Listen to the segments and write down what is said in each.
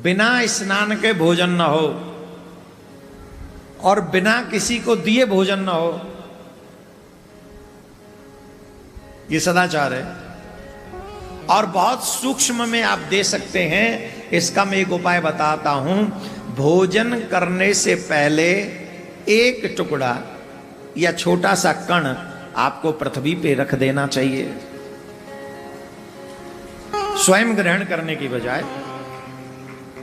बिना स्नान के भोजन न हो और बिना किसी को दिए भोजन न हो, ये सदाचार है। और बहुत सूक्ष्म में आप दे सकते हैं, इसका मैं एक उपाय बताता हूं। भोजन करने से पहले एक टुकड़ा या छोटा सा कण आपको पृथ्वी पे रख देना चाहिए, स्वयं ग्रहण करने की बजाय।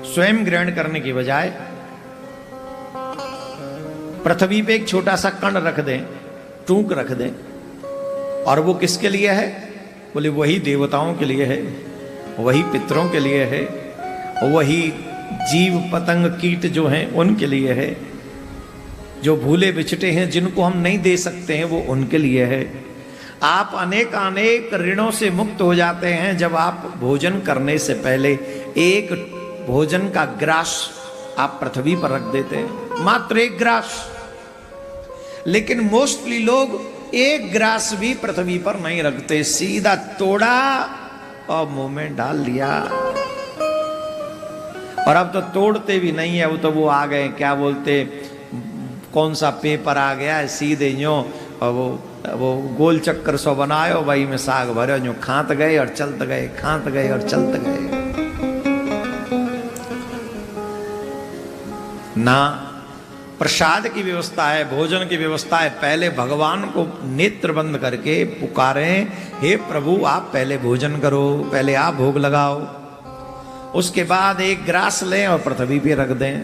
स्वयं ग्रहण करने की बजाय पृथ्वी पे एक छोटा सा कण रख दें, टूक रख दें। और वो किसके लिए है? बोले वही देवताओं के लिए है, वही पितरों के लिए है, वही जीव पतंग कीट जो हैं उनके लिए है, जो भूले बिछटे हैं जिनको हम नहीं दे सकते हैं वो उनके लिए है। आप अनेक अनेक ऋणों से मुक्त हो जाते हैं जब आप भोजन करने से पहले एक भोजन का ग्रास आप पृथ्वी पर रख देते हैं, मात्र एक ग्रास। लेकिन मोस्टली लोग एक ग्रास भी पृथ्वी पर नहीं रखते, सीधा तोड़ा और मुंह में डाल लिया। और अब तो तोड़ते भी नहीं है, वो आ गए, क्या बोलते, कौन सा पेपर आ गया है, सीधे यूं और वो गोल चक्कर सो बनायो, वही में साग भरो, यूं खात गए और चलते गए, खात गए और चलते गए। ना प्रसाद की व्यवस्था है, भोजन की व्यवस्था है। पहले भगवान को नेत्र बंद करके पुकारें, हे प्रभु आप पहले भोजन करो, पहले आप भोग लगाओ, उसके बाद एक ग्रास लें और पृथ्वी पे रख दें,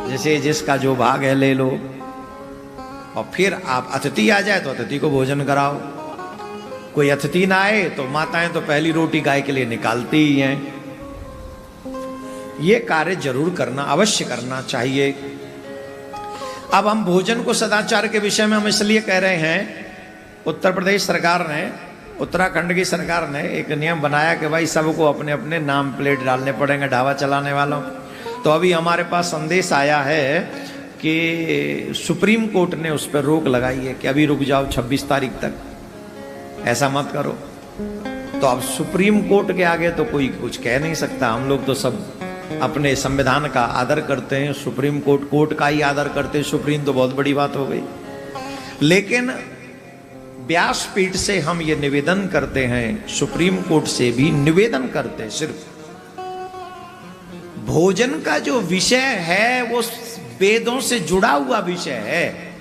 जैसे जिसका जो भाग है ले लो। और फिर आप अतिथि आ जाए तो अतिथि को भोजन कराओ। कोई अतिथि ना आए तो माताएं तो पहली रोटी गाय के लिए निकालती ही हैं। ये कार्य जरूर करना, अवश्य करना चाहिए। अब हम भोजन को सदाचार के विषय में हम इसलिए कह रहे हैं, उत्तर प्रदेश सरकार ने, उत्तराखंड की सरकार ने एक नियम बनाया कि भाई सबको अपने अपने नाम प्लेट डालने पड़ेंगे ढाबा चलाने वालों। तो अभी हमारे पास संदेश आया है कि सुप्रीम कोर्ट ने उस पर रोक लगाई है कि अभी रुक जाओ 26 तारीख तक, ऐसा मत करो। तो अब सुप्रीम कोर्ट के आगे तो कोई कुछ कह नहीं सकता। हम लोग तो सब अपने संविधान का आदर करते हैं, सुप्रीम कोर्ट का ही आदर करते हैं। सुप्रीम तो बहुत बड़ी बात हो गई। लेकिन व्यासपीठ से हम ये निवेदन करते हैं, सुप्रीम कोर्ट से भी निवेदन करते हैं, सिर्फ भोजन का जो विषय है वो वेदों से जुड़ा हुआ विषय है,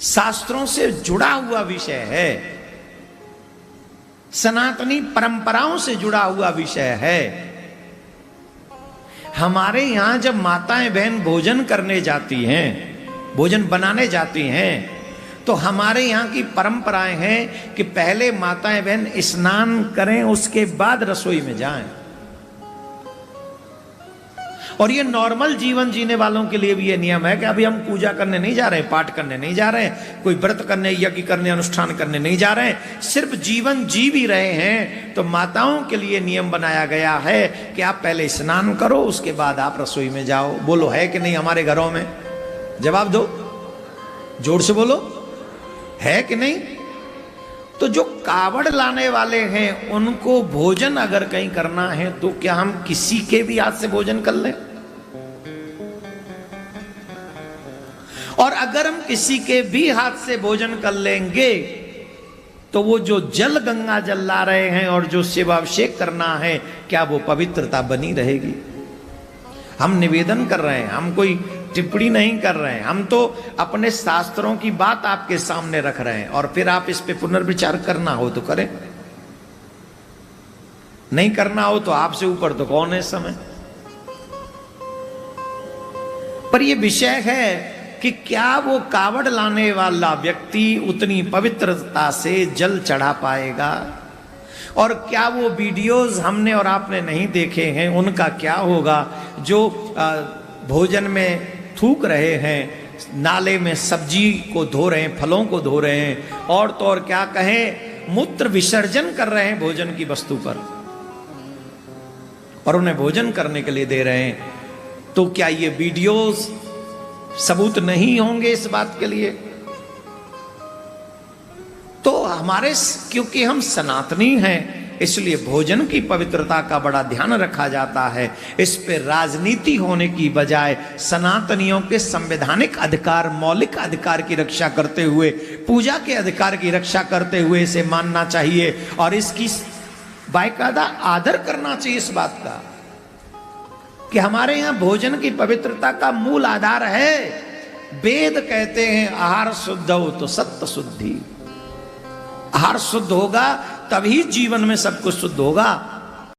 शास्त्रों से जुड़ा हुआ विषय है, सनातनी परंपराओं से जुड़ा हुआ विषय है। हमारे यहां जब माताएं बहन भोजन करने जाती हैं, भोजन बनाने जाती हैं, तो हमारे यहाँ की परंपराएं हैं कि पहले माताएं बहन स्नान करें, उसके बाद रसोई में जाएं। और ये नॉर्मल जीवन जीने वालों के लिए भी ये नियम है कि अभी हम पूजा करने नहीं जा रहे हैं, पाठ करने नहीं जा रहे हैं, कोई व्रत करने, यज्ञ करने, अनुष्ठान करने नहीं जा रहे हैं, सिर्फ जीवन जी भी रहे हैं। तो माताओं के लिए नियम बनाया गया है कि आप पहले स्नान करो, उसके बाद आप रसोई में जाओ। बोलो है कि नहीं हमारे घरों में? जवाब दो, जोर से बोलो, है कि नहीं? तो जो कावड़ लाने वाले हैं उनको भोजन अगर कहीं करना है तो क्या हम किसी के भी हाथ से भोजन कर लें? और अगर हम किसी के भी हाथ से भोजन कर लेंगे तो वो जो जल गंगा जल ला रहे हैं और जो शिवाभिषेक करना है, क्या वो पवित्रता बनी रहेगी? हम निवेदन कर रहे हैं, हम कोई टिप्पणी नहीं कर रहे हैं, हम तो अपने शास्त्रों की बात आपके सामने रख रहे हैं। और फिर आप इस पे पुनर्विचार करना हो तो करें, नहीं करना हो तो आपसे ऊपर तो कौन है इस समय। पर यह विषय है कि क्या वो कावड़ लाने वाला व्यक्ति उतनी पवित्रता से जल चढ़ा पाएगा, और क्या वो वीडियोस हमने और आपने नहीं देखे हैं उनका क्या होगा जो भोजन में थूक रहे हैं, नाले में सब्जी को धो रहे हैं, फलों को धो रहे हैं, और तो और क्या कहें, मूत्र विसर्जन कर रहे हैं भोजन की वस्तु पर और उन्हें भोजन करने के लिए दे रहे हैं। तो क्या ये वीडियोस सबूत नहीं होंगे इस बात के लिए? तो हमारे, क्योंकि हम सनातनी हैं, इसलिए भोजन की पवित्रता का बड़ा ध्यान रखा जाता है। इस पे राजनीति होने की बजाय सनातनियों के संवैधानिक अधिकार, मौलिक अधिकार की रक्षा करते हुए, पूजा के अधिकार की रक्षा करते हुए इसे मानना चाहिए और इसकी बाकायदा आदर करना चाहिए इस बात का कि हमारे यहां भोजन की पवित्रता का मूल आधार है। वेद कहते हैं आहार शुद्ध हो तो सत्य शुद्धि। आहार शुद्ध होगा तभी जीवन में सब कुछ शुद्ध होगा।